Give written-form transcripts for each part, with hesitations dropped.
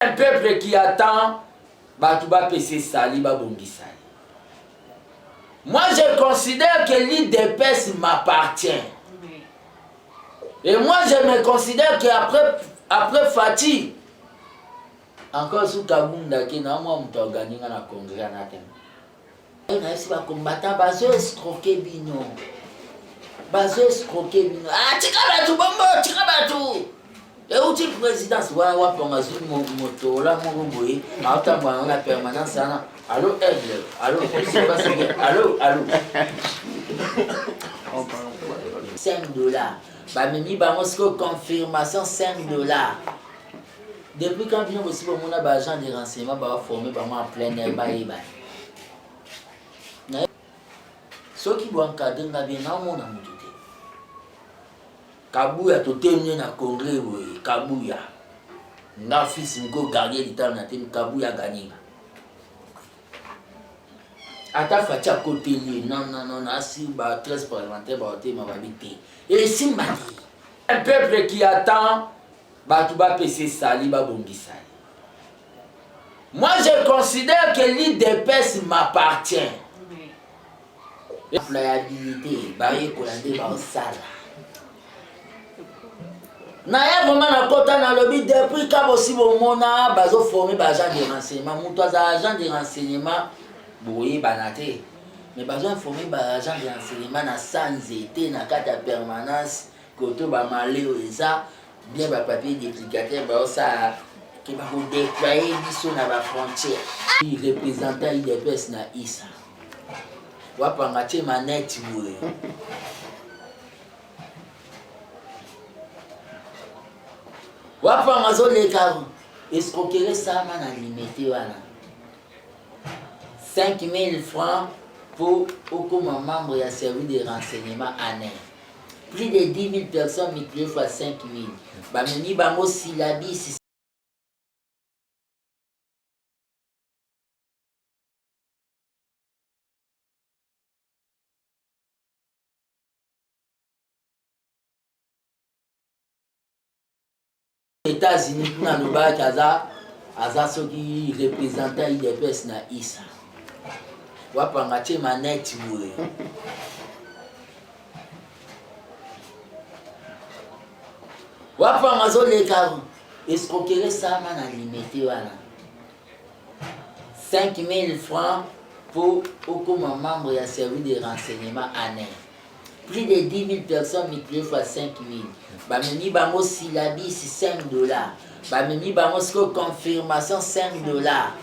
Un peuple qui attend, Batouba PC Sali, Babongi Sali. Moi, je considère que l'île d'épaisse m'appartient. Et moi, je me considère qu'après Fatih, encore sous Kabunda, qui n'a moi, on gagné dans le congrès à Natem. Il y a des combattants, bazo escroqué bino. Bazo escroqué bino. Ah, Tikabatou, Bombo, Tikabatou. Et où tu es présidence, ouais, pour ma zone, moto, là, mon boy, on a permanence, allô, aigle, allô, c'est pas si bien, allô. 5 dollars. Bah, mais bah, moi, confirmation 5 dollars. Depuis quand vient aussi, on a agent de renseignement, bah, formé, bah, moi, en plein air, bah, ceux qui vont encadrer, on a bien, on a tout. Kabouya to temne na congrès we Kabouya nga fils ngo gagner l'état na tem Kabouya gagner ata fatia côté li non asi ba 13 parlementaires ba te ma babité et simbati un peuple qui attend Batouba PC Sali Babongi Sali. Moi je considère que l'île d'épaisse m'appartient. La fiabilité barrière collandé ba sala. Naya vraiment na kota na lobby depuis quand aussi bon mona bazo formé ba agent de renseignement muto za agent de renseignement boye banate mais bazo formé ba agent de renseignement na sans été na kata permanence koto ba malé eza bien ba papier d'explicateur ba ça qui va vous déployer biso na ba frontière il représentant IDPS na isa wapanga che manette boye. Wapanga zo les carreaux. Escroquerie ça man a limité voilà. 5 000 francs pour aucun membre et a servi de renseignement année. Plus de 10 000 personnes multipliées fois 5 000. Bah meni bango syllabis. États-Unis pour nous battre à ceux qui représentent IDPS na ISA. Wapanga che manette boye. Wapanga zo les carreaux. Escroquerie ça man a limité voilà. 5 000 francs pour aucun membre et a servi de renseignement année. Plus de 10 000 personnes multipliées fois 5 000. Bah, meni bango syllabis 5 dollars. Bah, meni bango confirmation 5 dollars.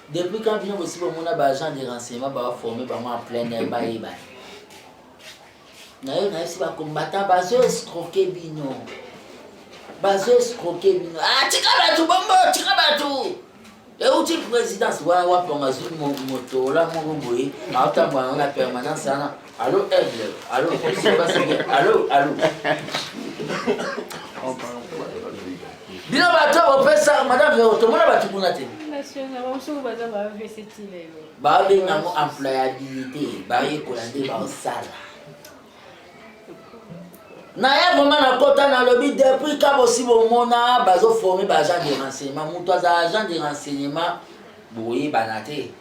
Depuis quand vient aussi pour mon agent de renseignement, bah, formé par moi en plein air, bah, si va combattant, bah, je escroqué bino. Bah, je escroqué bino. Ah, Tikabatou, Bombo, Tikabatou. Et où tu es présidence, ouais, pour ma zone, moto, là, mon boy, on a permanence, allô, aigle, allô, c'est pas si bien, allô. Bien, on peut ça, madame, tout le monde va tout le monde. Bah, il y a une employabilité, bah, il y a une salle. Naya vraiment na kota na lobby depuis quand aussi bon mona bazo formé ba agent de renseignement muto za agent de renseignement boye banate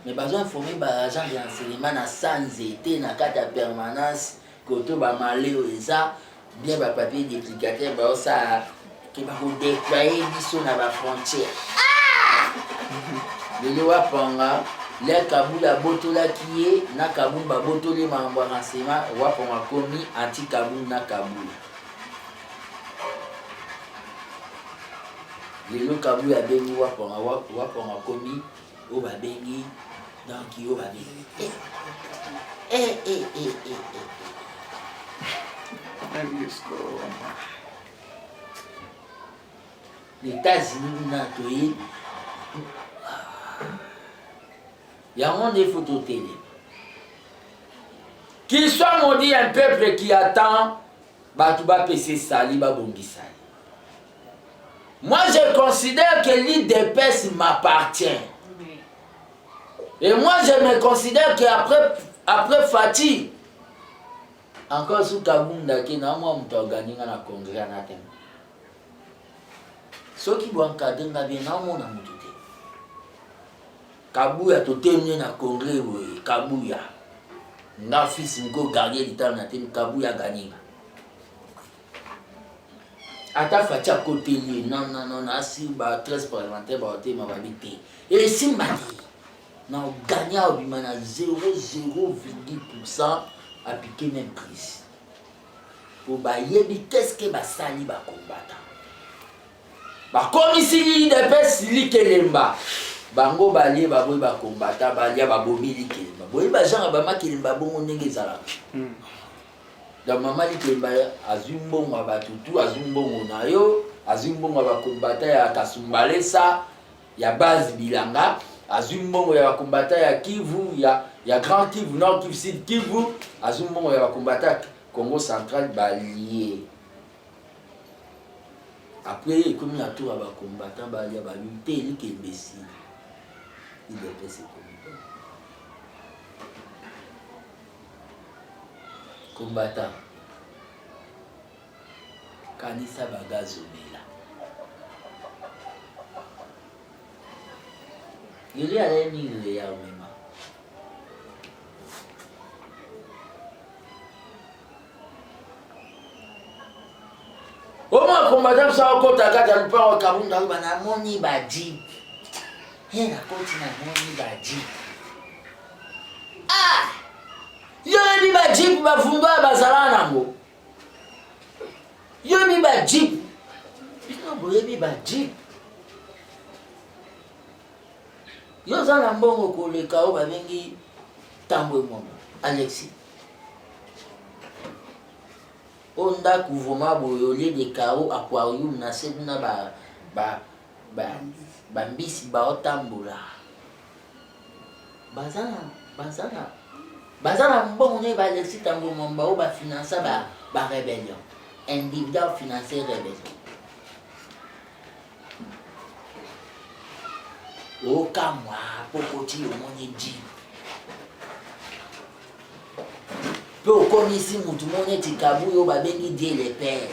mais bazo formé ba agent de renseignement na sans été na kata permanence koto ba malé eza bien ba papier d'explicateur ba ça qui va vous déployer biso na ba frontière le wapanga le Kaboula botola qui est na Kaboula botolé mambo renseignement wapanga komi anti Kaboula na Kaboula le Kaboula bengi wapanga komi o ba bengi donc yo ba bengi les États-Unis na toyi. Il y a des photos télé. Qu'il soit maudit un peuple qui attend Batouba PC Sali Babongi Sali. Moi je considère que l'île d'épaisse m'appartient. Et moi je me considère qu'après Fatih, encore sous Kabunda qui n'a moi on gagné dans le congrès à Natem. soki boencadre nga bien naomona moto te kabuya totemie na congrès boye kabuya nga fils moko gardien litala na te kabuya ganinga ata faci akoteli non asi ba 13 parlementaire baotema babi te esimba te na oganya obima na 0,0% appliqué même prise po bayebi qu'est-ce que basali bakombata bakomisili depesi likelemba bango balie baboyi bakombata balia babomi likelemba boyi bajanga bamakelemba bongo ndenge ezalaka da mama likelemba azwi mbongo ya batutu azwi mbongo na yo azwi mbongo ya bakombata ya kasumbalesa ya base bilanga azwi mbongo ya bakombata ya Kivu ya Grand Kivu Nord Kivu Sud Kivu azwi mbongo ya bakombata Congo Central balie après comme na tour ya bakombata balia babi te likembesi idepesi kombata kanisa bagazomela yeli alayenile ya mema oma kombata msa kota kati ya lupango wa kabunda oyo banamoni baji ye nakoti namoni baji yoyebi bajipu bafundwa bazala nango yoyebi bajipu bino boyebi bajipu yoza na mbongo koleka oyo babengi tambwe momo Alexis oyo ndako voma boye olie de kao aquarium na se kuna bambisi baotambola baza na mbongo ne Alexis tambwe momo oyo bafinansa barebellion individual financer rebellion okamwa pokoti omoni ji pe okomisi mutu mo neti kabu oyo babengi die le père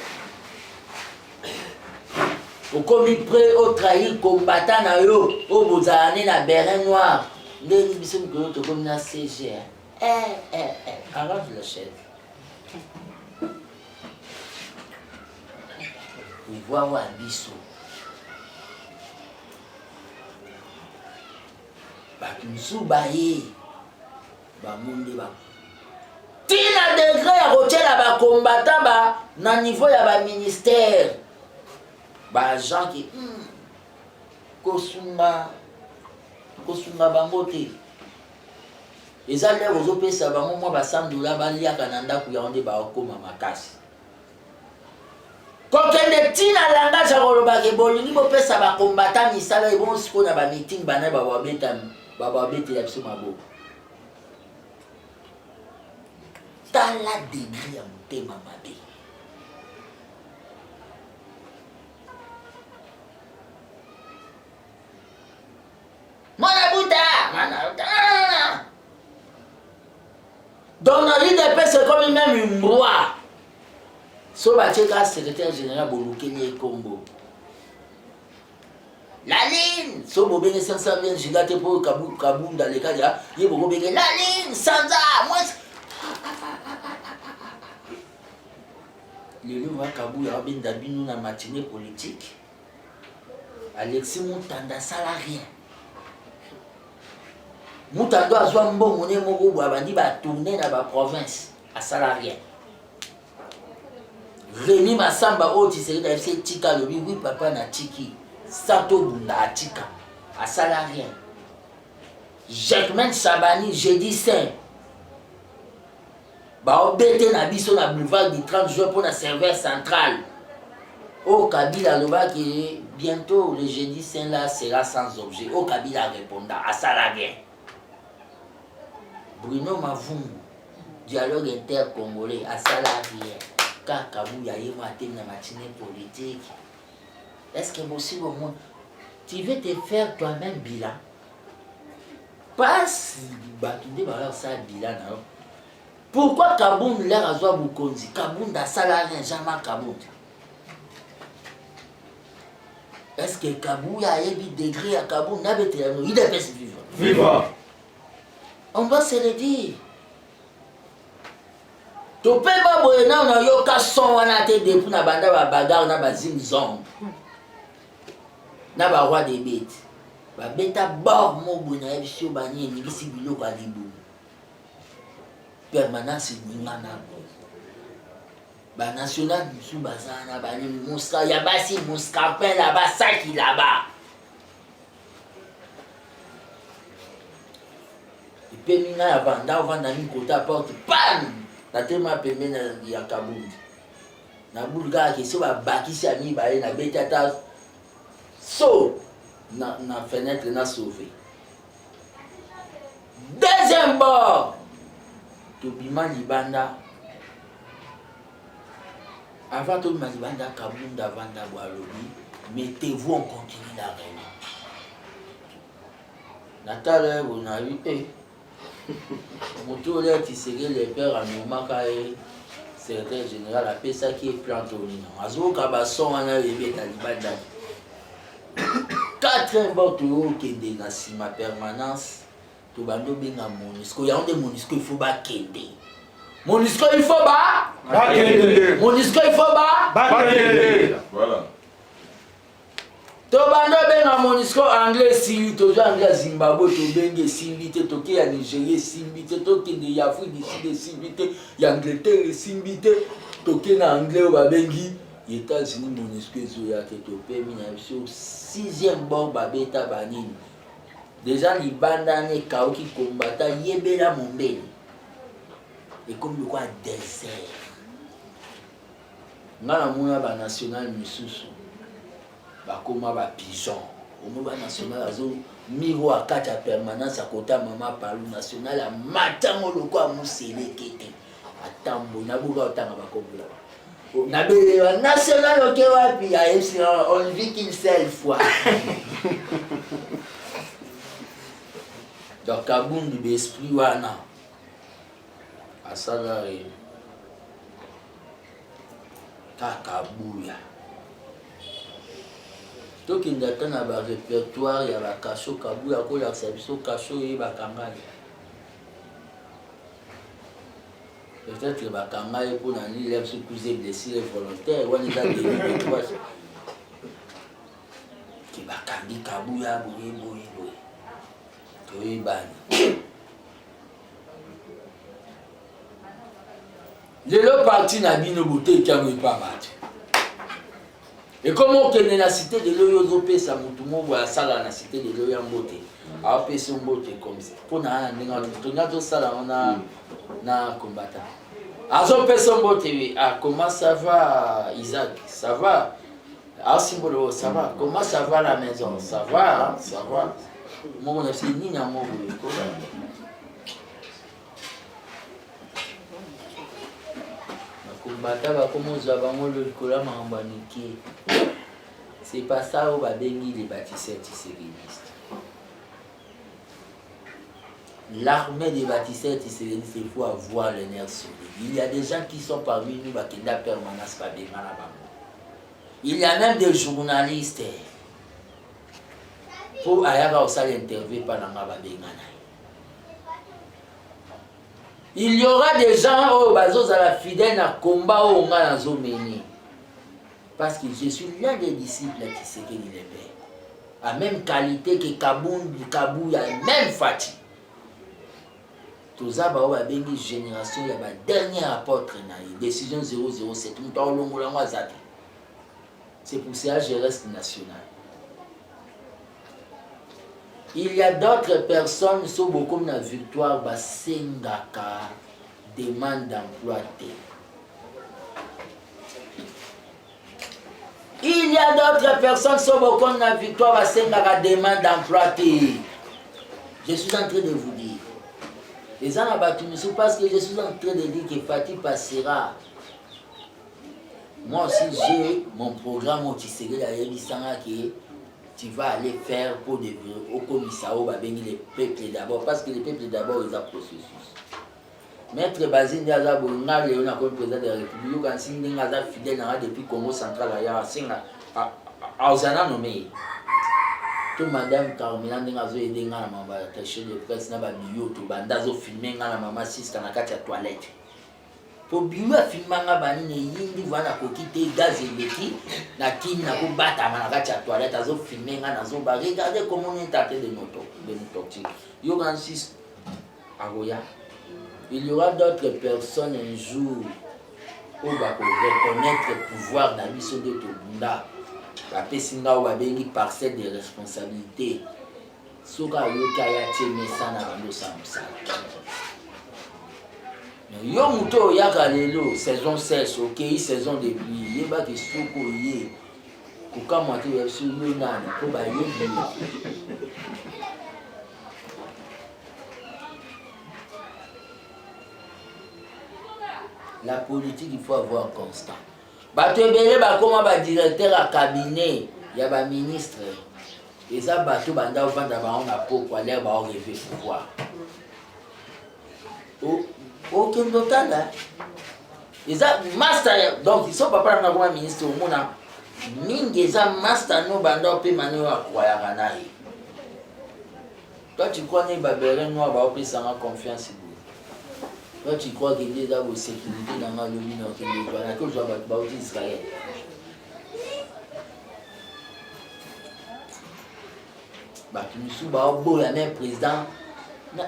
okomi prêt otrahir combattant na yo oyo bozala ne na berin noir ndeni biso mikolo tokomi na CG arrange le chef pouvoir wa biso bato mosusu baye bamonde tina degré ya kotiela bakombata na niveau ya baministère baagent ki kosunga bango te eza lere ozopesa bango mwa $100 baliaka na ndako yango nde baokoma makasi kokende tina langage akolobaka bolingi bopesa bakombata misala ebongo sikoyo na bameeting bana bababetela biso maboko tala debri ya motema mabe mwana buta donc na l'IDPS comme même une roi so batieka secrétaire général bolukeli ekombo Laline so bobenge 500 000 giga te po kabunda lekaja ye bobenge Laline sanza moi lelo bakabuya babenda bino na matinée politique Alexis Mutanda sala rien Mutanda azwa mbongo ne moko bo abandi ba tourner na ba province asala rien Rémi Massamba oyo Tshisekedi FC tika lobi oui papa na tiki Sato Bunda atika asala rien Germaine Sabani jeudi saint baobete na biso na boulevard du 30 juin pour la serveur centrale au Kabila lobaki bientôt le jeudi saint là sera sans objet au Kabila répondant asala rien Bruno Mavungu dialogue intercongolais asala rien kaka buya ye matin na matinée politique. Est-ce que possible au monde tu veux te faire toi-même bilan? Passe batundé ba ça bilan na. Pourquoi Kabound l'air azwa bukonzi? Kabound a salarié jamais Kabound. est-ce que Kabouya a eu degré à Kabou n'a pas été il est vivant. Vivant. On va se le dire. Tu peux pas boire non yo ka son wana te depuis na banda ba bagarre na ba zing zong. Na ba roi des bêtes. Ba beta bord mo bona biso bani ni bisi biloko alibu. Permanence ni ngana. Ba national biso bazana ba ni muska ya basi muska pe là bas saki là-bas. Et puis mina ya banda vanda ni kota porte pam. Na tema pembeni ya Kabundi. Na bulga ke so ba bakisi ami ba na betata so na fenêtre na sauvé. Deuxième bord. Tobima libanda. Avant Tobima libanda Kabundi avant d'avoir lobby, mettez-vous en continue la reine. Nathalie, vous n'avez pas. Moto là qui serait le père à Nomaka et secrétaire général appelle ça qui est plantonné. Azo Kabasson on a levé Talibanda. 4 bateaux qui est dans ma permanence. Tout bando benga Monisco. Il y a des Monisco il faut pas kende. Monisco il faut pas. Monisco il faut pas. Voilà. Tobando benga Monisco anglais si to anglais Zimbabwe to benge simbité to ke ya Nigeria simbité to ke ya Afrique du Sud simbité ya Angleterre simbité to ke na anglais ba bengi États-Unis Monisco zo ya ke to permis na biso 6e bord ba beta banini déjà libanda ne kaoki kombata yebela mombeli et comme quoi désert ngana mona ba national misusu bakoma ba pigeon omo ba national azo miro akati ya permanence akota mama palu national ya matango loko ya musele kete atambo na buka otanga bakobola na bele national oke wapi ya FC on vit qu'une seule fois donc Kabundi be esprit wana asala Kakabuya donc il y a un répertoire, il y a la cachot, il y a la cachot et la kangaï. Peut-être que la kangaï pour l'année, il a se couser blessé volontaire, ou il a des livres qui va kangi Kabouya, boui. Le parti n'a bino beauté qui a eu pas battu. Et comment on est la cité de l'Oyozopé, ça m'a tout le monde voit ça dans la cité de l'Oyamboté. Alors, c'est un beauté comme ça. Pour nous, on a tout ça là, on a combattant. Alors, son beauté, comment ça va, Isaac? Ça va? Ah, symbole, ça va. Comment ça va la maison? Ça va, hein? Ça va. Moi, on a fait ni à moi. C'est pas ça où va bénir les bâtisseurs tissérénistes. L'armée des bâtisseurs tissérénistes, il faut avoir le nerf solide. Il y a des gens qui sont parmi nous qui ont la permanence pas des mal. Il y a même des journalistes pour aller au salle interview par la Mababengana. Il y aura des gens au bazo à la fidèle à combat au Nganazo Meni. Parce que je suis l'un des disciples qui sait qu'il est père. À même qualité que Kabouya, même Fati. Tout ça, il y a une génération, il y a une dernière apôtre, décision 007. C'est pour ça que je reste national. Il y a d'autres personnes qui sont beaucoup dans la victoire, Sengaka demande d'emploi. Il y a d'autres personnes qui sont beaucoup dans la victoire, Sengaka demande d'emploi. Je suis en train de vous dire. Les gens ont battu parce que je suis en train de dire que Fatih passera. Moi aussi, j'ai mon programme au Tisségué à Yébissanga qui est. Tu vas aller faire pour devenir au commissariat les peuples d'abord, parce que les peuples d'abord, ils ont un processus. Maître Bazine Diazabo, on a le président de la République, on a fidèle depuis Congo central, aozana nommé to madame Carmela ndenge azoyede nga na mama attaché de presse na babiyo to banda azofilme nga na mama Siska na kati ya toilette po biyo afilma nga banini eyindi wana koki te gaz eleki na kini na kobatama na kati ya toilette azofilme nga nazoba regardez comment on est traité de nous torture yo quand Siska agoya il y aura d'autres personnes un jour où va reconnaître le pouvoir dans l'issue de Tobunda. La pesinga ou babengi parcelle de responsabilité. Soka yoka ya teme sana bando samsala. Yo muto yaka lelo saison 16 OK saison de pluie yeba ke soko ye kuka mwate ya su yo nani ko ba yebi. La politique, il faut avoir constant. Bato ebele bakoma ba directeur à cabinet, ya ba ministre. Et ça bato banda vanda ba on a poko aller ba rêver pouvoir. Aucun total. Et ça master donc ils sont pas na kwa ministre au mona. Mingi za master no banda pe manu wa kwa ya kanai. Toi tu connais babere no ba opesa nga confiance. Toi tu crois qu'il y a de sécurité dans la lobby dans quel lieu voilà que je vais battre Israël. Bah tu me sous bah beau la même président. Non,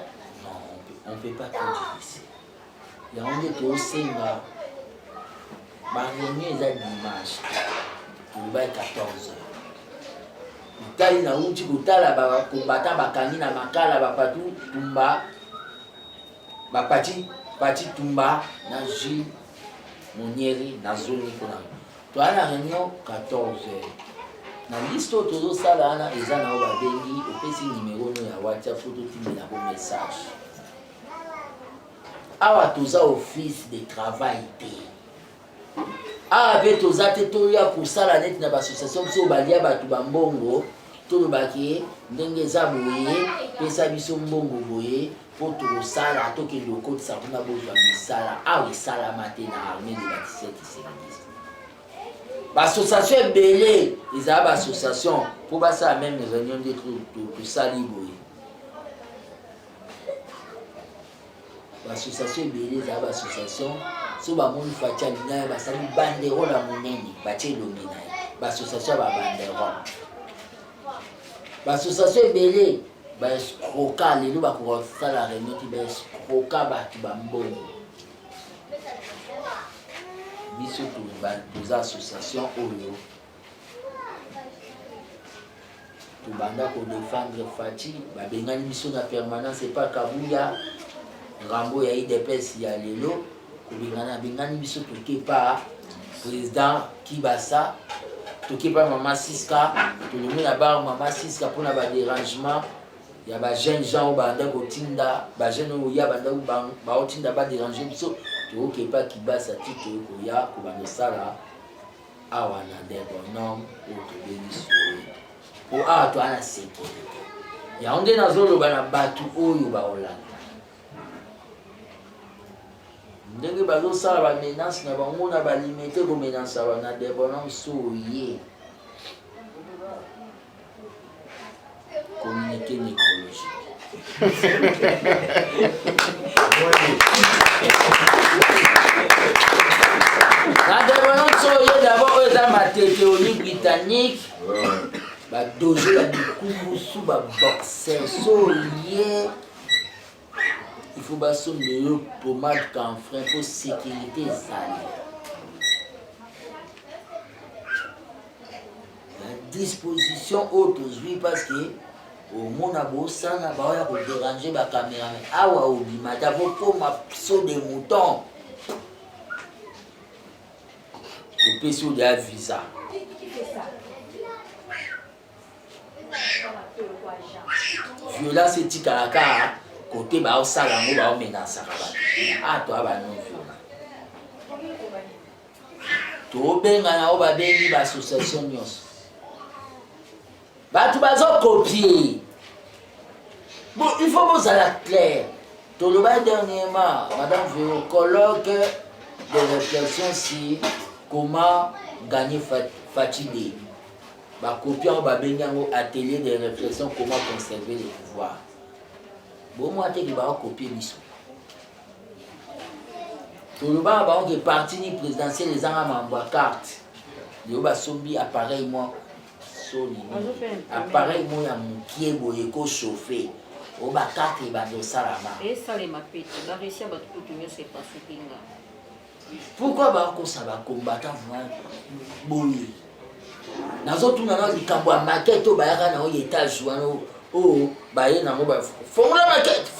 on peut pas tout dire ici. Il y a un des tout singa. Bah réunion est dimanche. Tu vas 14h. Utali na uchi kutala ba kumbata bakani na makala ba patu tumba. Ba Pati Tumba, na Gilles, Monieri, na Zoni, tu as la réunion 14h. Na liste autour de ça, là, ils ont un bengi, au petit numéro de WhatsApp, photo, tu mets un message. Awa toza office de travail. Awa pe toza te toya pour ça la net na l'association, so balia batu bambongo, to le baki, ndenge za boye, pesa biso mbongo boye. Pour tout ça, là, tout qui est le code, ça va besoin de ça, là. Ah oui, ça, la matin, dans l'armée de la 17 et 70. L'association est belée, ils ont l'association, pour pas ça, même les réunions de tout ça, libre. L'association est belée, ils ont l'association, si on va faire une bande, ça va banderole à mon ennemi, l'association va banderole. L'association est belée. Ba escroka lelo bakoko sala réunion ti ba escroka batu bambongo biso to ba deux associations oyo to banda ko défendre Fati ba bengani biso na permanence et pas Kabuya Rambo ya IDPS ya lelo ko bengani biso to kepa président Kibasa to kepa Mama Siska to le mona ba Mama Siska pour na ba dérangement. Il y a des jeunes gens qui ont des jeunes qui ont pas dérangé. Tu vois qu'il pas qui bat sa tête, il y a des sala à des bonhommes ou des pour ah toi la sécurité. Il y a des dans zone ba na batu oyo ba Hollande. Ndenge bazo sala ba menace na bango na ba limiter ko menace na des bonhommes soyé. Communiquer nécrologique. D'abord, ma théorie britannique, dojo la sous boxer, il faut basson de pommade canfrin pour sécurité sale. La disposition haute aujourd'hui parce que au monde a bossé, on a pas déranger la caméra. Ah ouais, oublie, madame, pour ma saut de mouton. Au PC de la visa. Violence c'est tikalaka côté ba osala ngo ba omenasa ba. Ah toi ba non violence. To benga na oba bengi ba association nyos. Bah tu vas copier. Bon, il faut vous aller clair. Tout le monde dernièrement, madame Véro, colloque de réflexion sur comment gagner fatigué. Bah copiant bah bengango atelier de réflexion comment conserver le pouvoir. Bon moi t'es qui va copier mission. Tout le bas bah on est parti ni présidentiel les gens m'envoient carte. Le bas sombi appareil moi soli. Appareil moi ya mukie boye ko chauffer. Au bas carte et bah de salama. Et ça les mapete. La réussite à battre tout c'est pas ce pinga. Pourquoi bah ko ça va combattre boye. Nazo tout nana likambo ya maquette o bayaka na o étage wana o baye nango ba formula maquette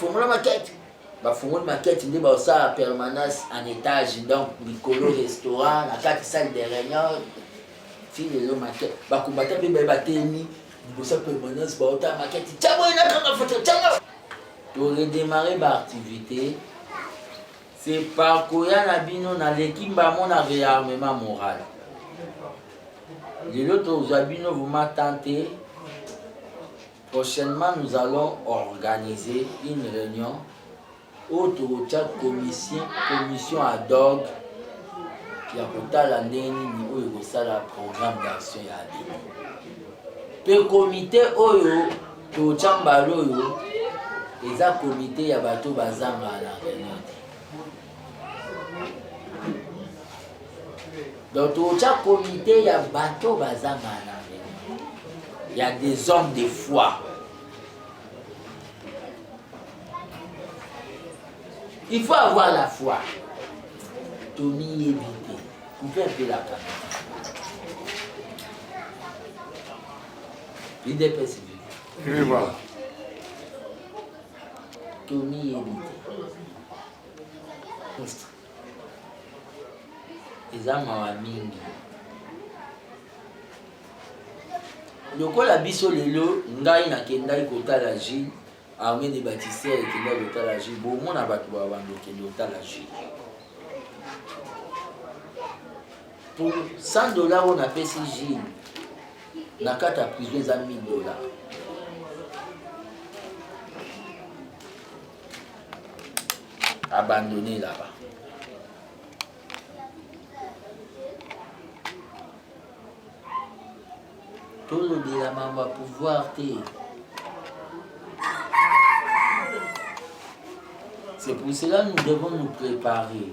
ba formula maquette nde ba sa permanence en étage donc likolo restaurant la carte salle de réunion ti le maquette ba combattre pe ba teni bo sa permanence ba ota maquette tchabo ina kanga photo tchabo to redémarrer ba activité c'est par koya na bino na l'équipe ba mon réarmement moral. Les autres Zabino vous m'attendez. Prochainement, nous allons organiser une réunion autour de commission ad hoc qui a porté la niveau et la programme d'action. Le comité Oyo, tout Chambalo, les comité Yabato Bazanga à la réunion. Donc, tout chaque comité, il y a bateau bazamana. Il y a des hommes de foi. Il faut avoir la foi. Tony éviter. Vous pouvez un peu la caméra. Il dépasse. Je vais voir. Tony éviter. Eza mawa mingi lokola biso lelo ngai nakendaki kotala Gilles armée des bâtisseurs ekendaki kotala Gilles bomona bato babandokende kotala Gilles pour 100 $ on apesi Gilles na kati ya prison eza 1000 $. Abandonné là-bas. Tout le développement va pouvoir te. C'est pour cela que nous devons nous préparer.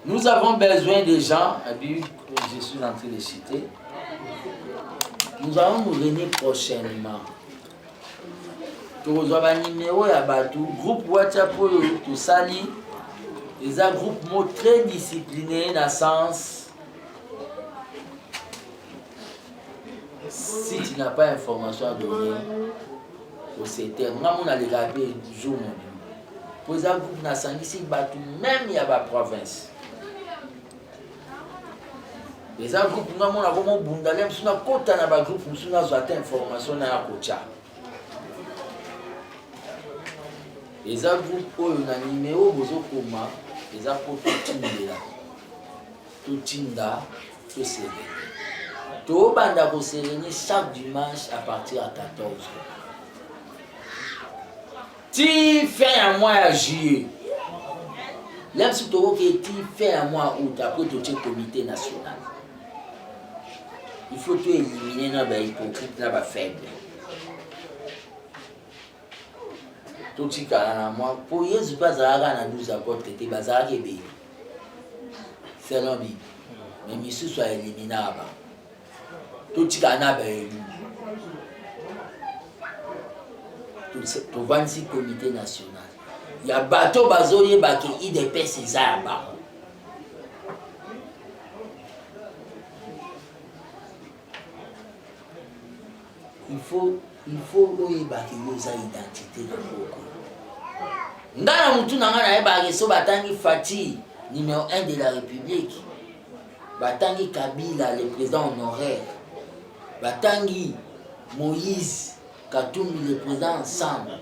Nous avons besoin des gens, et puis je suis en train de citer. Nous allons nous réunir prochainement. Tous les numéros à Batou, groupe WhatsApp, tout ça, les groupes très disciplinés dans le sens. Si tu n'as pas d'information à donner, c'est on a les rappels jour. Pour les groupes nationalistes, même il y a la province. Les groupes, on a vraiment bundalem, on a côté dans le groupe, on a des informations dans la côte. Les groupes, on a un numéro, les groupes, tout Tinda, tout Sévé. Tout banda ko séréné chaque dimanche à partir à 14h. Tu fais un mois à juillet. Même si tu fais un mois à août, après tu es comité national. Il faut tout éliminer les hypocrites, les faibles. Tout ce qui est à moi, pour eux, je ne pas à 12 apôtres, tu es bazar et bé. C'est l'homme. Mais monsieur soit éliminé. Tout ce qui est à tout 26 comités nationaux. Il y a bateau bazoye baki IDP César ba. Il faut oyebaki yoza identité de beaucoup. Ngana mutu na ngana yebaki so batangi Fati numéro 1 de la République. Batangi Kabila le président honoraire. Batangi Moïse Katumbi le président ensemble.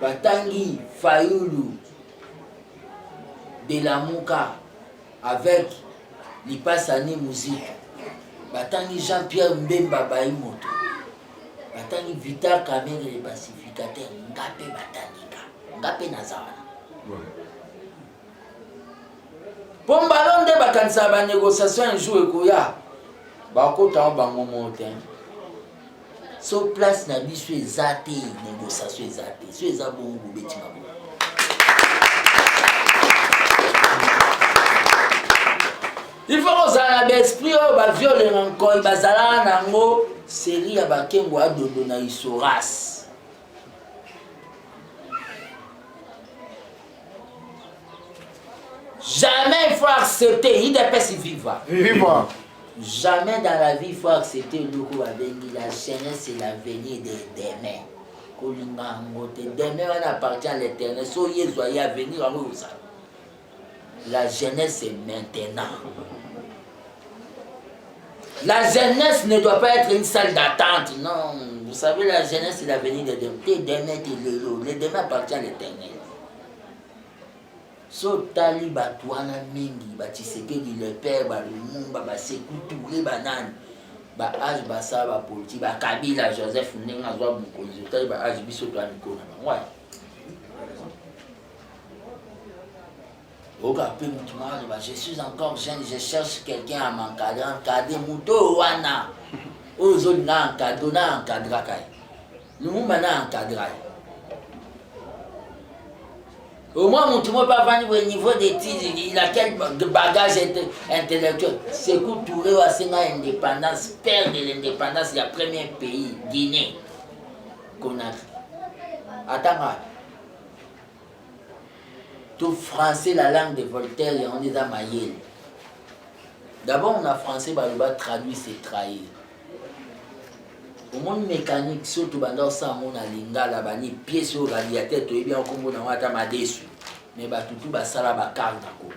Batangi Fayoulou de la Mouka avec Lipasani Musique. Batangi Jean-Pierre Mbemba Baïmoto. Batangi Vital Kamere le pacificateur. Ngape Batangika. Ngape Nazara. Pour ballon de bakansa ba négociation un jour ekoya. Ba kota bango monte. So place na biso ezate négociation ezate. So eza bongo beti mabo. Il faut que ça ait l'esprit ba violer encore bazala nango série ya bakengo adodo na isoras. Jamais il faut accepter il dépêche vivre. Vivre. Jamais dans la vie il faut accepter la jeunesse c'est l'avenir de demain. Demain on appartient à l'éternel. Soyez à venir en ça. La jeunesse c'est maintenant. La jeunesse ne doit pas être une salle d'attente. Non, vous savez la jeunesse c'est l'avenir de demain. Le demain appartient à l'éternel. So tali batwana mingi Tshisekedi le père ba Lumumba ba Sékou Touré banani ba âge ba ça ba politique ba Kabila Joseph Ndenga zwa bukonzi tali ba âge biso to anikona ouais oka pe mutuma ba je suis encore jeune je cherche quelqu'un à m'encadrer muto wana ozo na encadra kai Lumumba na encadra. Au moins, mon tout le monde pas venir au niveau d'études, il a quel bagage intellectuel. Sékou Touré a signé l'indépendance, père de l'indépendance, il y a premier pays, Guinée, Conakry. Attends, tout français, la langue de Voltaire, et on est dans Mayel. D'abord, on a français, bah, le bas traduit, c'est trahir. Au monde mécanique, surtout dans ça, on a lingala, bani pieds sur la radiateur, tu es bien au Congo, on a ma déçu. Mais bah tout bah ça là bah calme d'accord.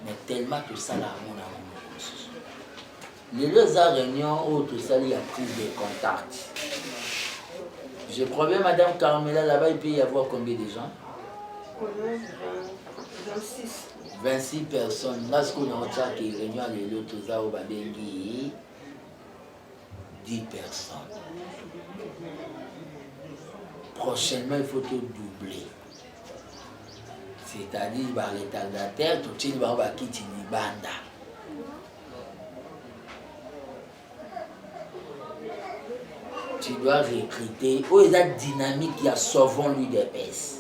Mais tellement que ça là on a les deux réunions où tout ça il y a prise de contact. Je promets Madame Carmela là-bas il peut y avoir combien de gens? 26 personnes. Là ce qu'on a déjà qui réunion les autres tout ça au babengi 10 personnes. Prochainement, il faut tout doubler. C'est-à-dire, les retardataires, tout le monde va quitter les bandes. Tu dois recruter. Oh, il y a une dynamique qui a sauvant l'UDPS.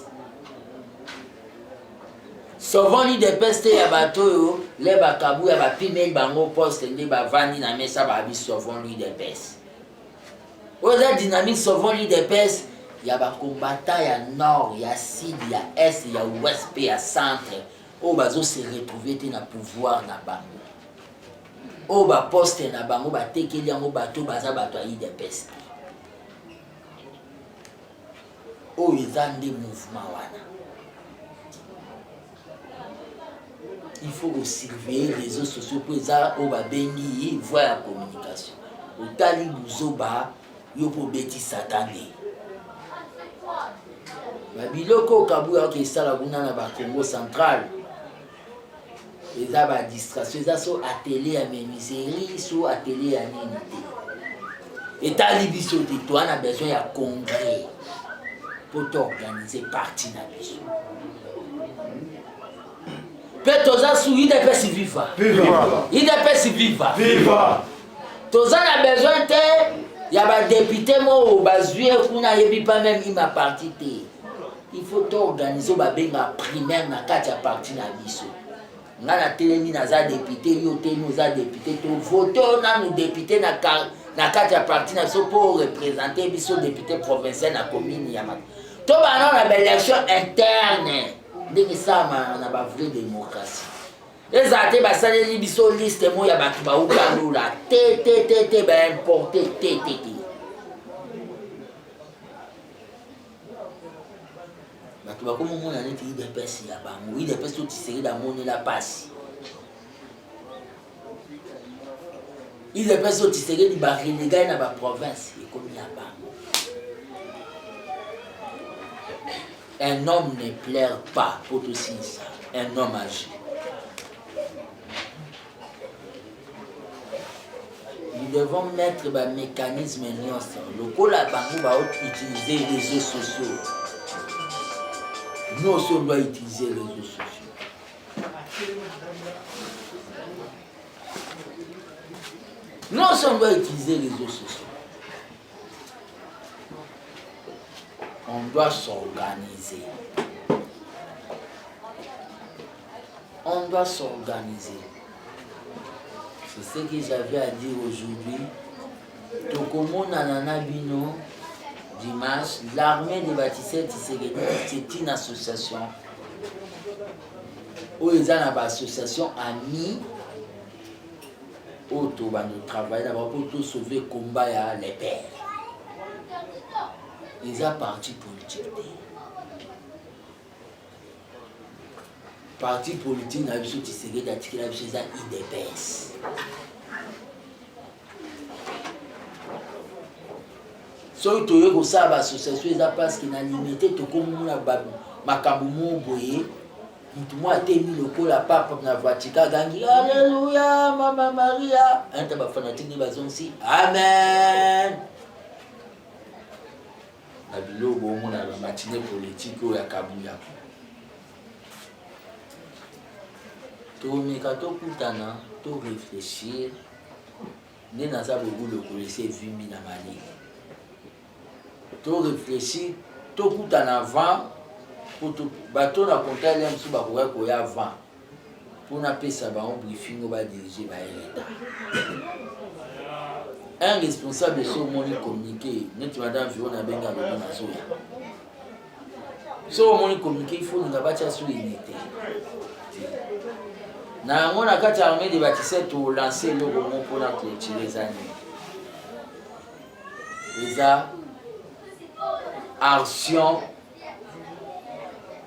Sauvant l'UDPS, il y a bateau, les bakabou, il y a pimé bango poste, les bavani na mesa babi sauvant l'UDPS. Oh, il y a une dynamique sauvant l'UDPS. Il y a des combattants, il y a nord, il y a sud, il y a est, il y a ouest, il y a centre. Oh, bazo se retrouver dans le pouvoir na bango. Oh, ba poste na bango, ba tekeli yango bato baza bato ayi de peste. Oh, ils ont des mouvements wana. Il faut surveiller les réseaux sociaux pour ça, oh ba bengi voir la communication. Au tali buzoba, yo po beti satane. Biloko kabuya ke sala buna na ba Congo central. Eza ba distraction, eza so atelier ya menuiserie, so atelier ya nini te. Eta libiso te to ana besoin ya congrès pour organiser parti na biso. Pe toza su UDPS viva. Viva. UDPS viva. Viva. Toza na besoin te ya ba député mo bazuye kuna yebi pas même il m'a parti te. Il faut organiser ba benga primaire na kati ya parti na biso. Ngana telemi na za député yo te nous a député to voter na nous député na kati ya parti na biso pour représenter biso député provincial na commune ya mat. To ba na élection interne ndenge sama na ba vraie démocratie. Ezate ba saleli biso liste mo ya batu ba ukandula te ba importer te. Tu vas comme on a dit il dépêche ya bango il dépêche tout tirer dans mon la passe il dépêche tout tirer du baril les gars dans la province et comme ya bango un homme ne pleure pas pour tout ça un homme âgé nous devons mettre un mécanisme le coup la bango va utiliser les réseaux sociaux. Nous aussi, on doit utiliser les réseaux sociaux. Nous aussi, on doit utiliser les réseaux sociaux. On doit s'organiser. On doit s'organiser. C'est ce que j'avais à dire aujourd'hui. Tokomo Nanana Bino, dimanche, l'armée des bâtisseurs Tshisekedi, c'est une association. Où ils ont une association amis. Où on va travailler d'abord pour sauver le combat les pères. Ils ont parti politique. Parti politique, n'a vu qui s'est d'attitude chez un IDPS. So tu es comme ça, l'association est parce qu'il a limité tout comme la makambumo boye. Tout le monde a mis le col à papa na Vatican gangi. Alléluia, Maman Maria. Un tabac fanatique de bazon si. Amen. La bilo bon on a la matinée politique au Kabuya. To mekato kutana, to réfléchir. Né dans ça beaucoup le connaissez vu mi na mali. To réfléchir, to kutana avant pour tout bateau na compter l'aime sous bakoya koya avant. Pour na pesa ba on briefing on va diriger ba l'État. Un responsable sur mon communiqué, net madame Viron na benga le na zoya. Sur mon communiqué, il faut nous abattre sur l'unité. Na ngona kati armée des bâtisseurs to lancer le roman pour la clôturer les années. Les action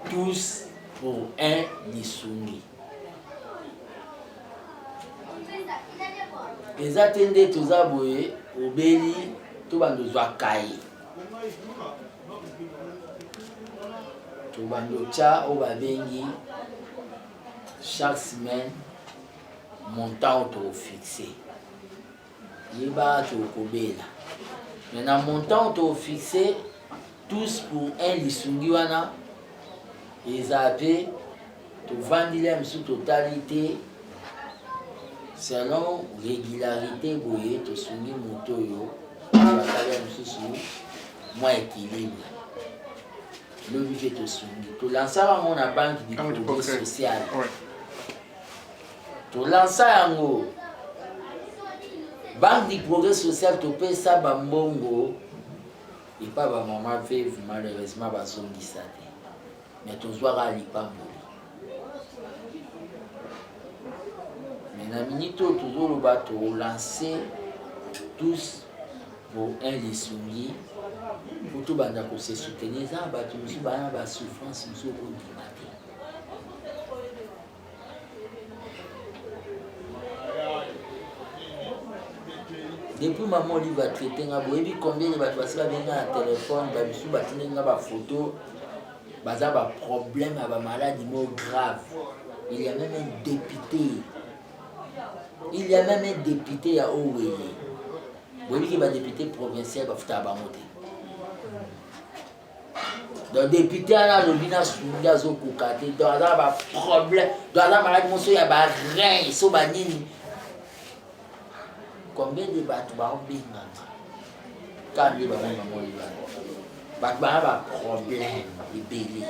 tous pour un Lisungi. Les attendés tous aboués au Béli, tout le monde doit cailler. Tout le monde tcha au Babengi. Chaque semaine, montant auto fixé. Il va au Kobela. Maintenant, montant auto fixé, tous pour un Lisungiwana, ils avaient tout vendu sous totalité, selon régularité, boye, tout sungi motoyo, moins équilibre. Le budget de sungi. Tout lancer à mon banque du progrès social. Tout lancer à mon banque du progrès social, tout paye ça, bambongo. Et pas ma maman fait malheureusement ma son guissade. Mais tout soir à l'ipambo. Mais la minute toujours le bateau lancé tous pour un Lisungi. Pour tout banda ko se soutenir ça bateau musu bana ba souffrance musu ko dimate. Depuis maman lui va traiter nga boyebi combien de bateau parce que bien un téléphone ba musu batine nga ba photo baza ba problème ba maladie grave. Il y a même un député. Il y a même un député à Oweye. Boyebi qui va député provincial ba futa ba monter. Donc député là le bina sunga zo kokate dans là ba problème dans là malade mon so ya ba rein so ba nini combien de bateaux ba obinga quand il va maman lui va ba problème ebele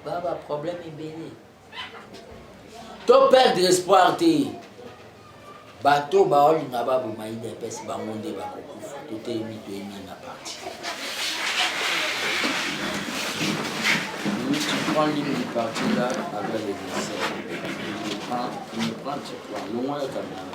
ba problème ebele to perdre espoir te bateau baoli na babu maïda pesi bangonde bakokufa totelemi toyemi na parti. Tu prends l'hymne du parti là avec les essais. Il me prend, tu prends loin la caméra.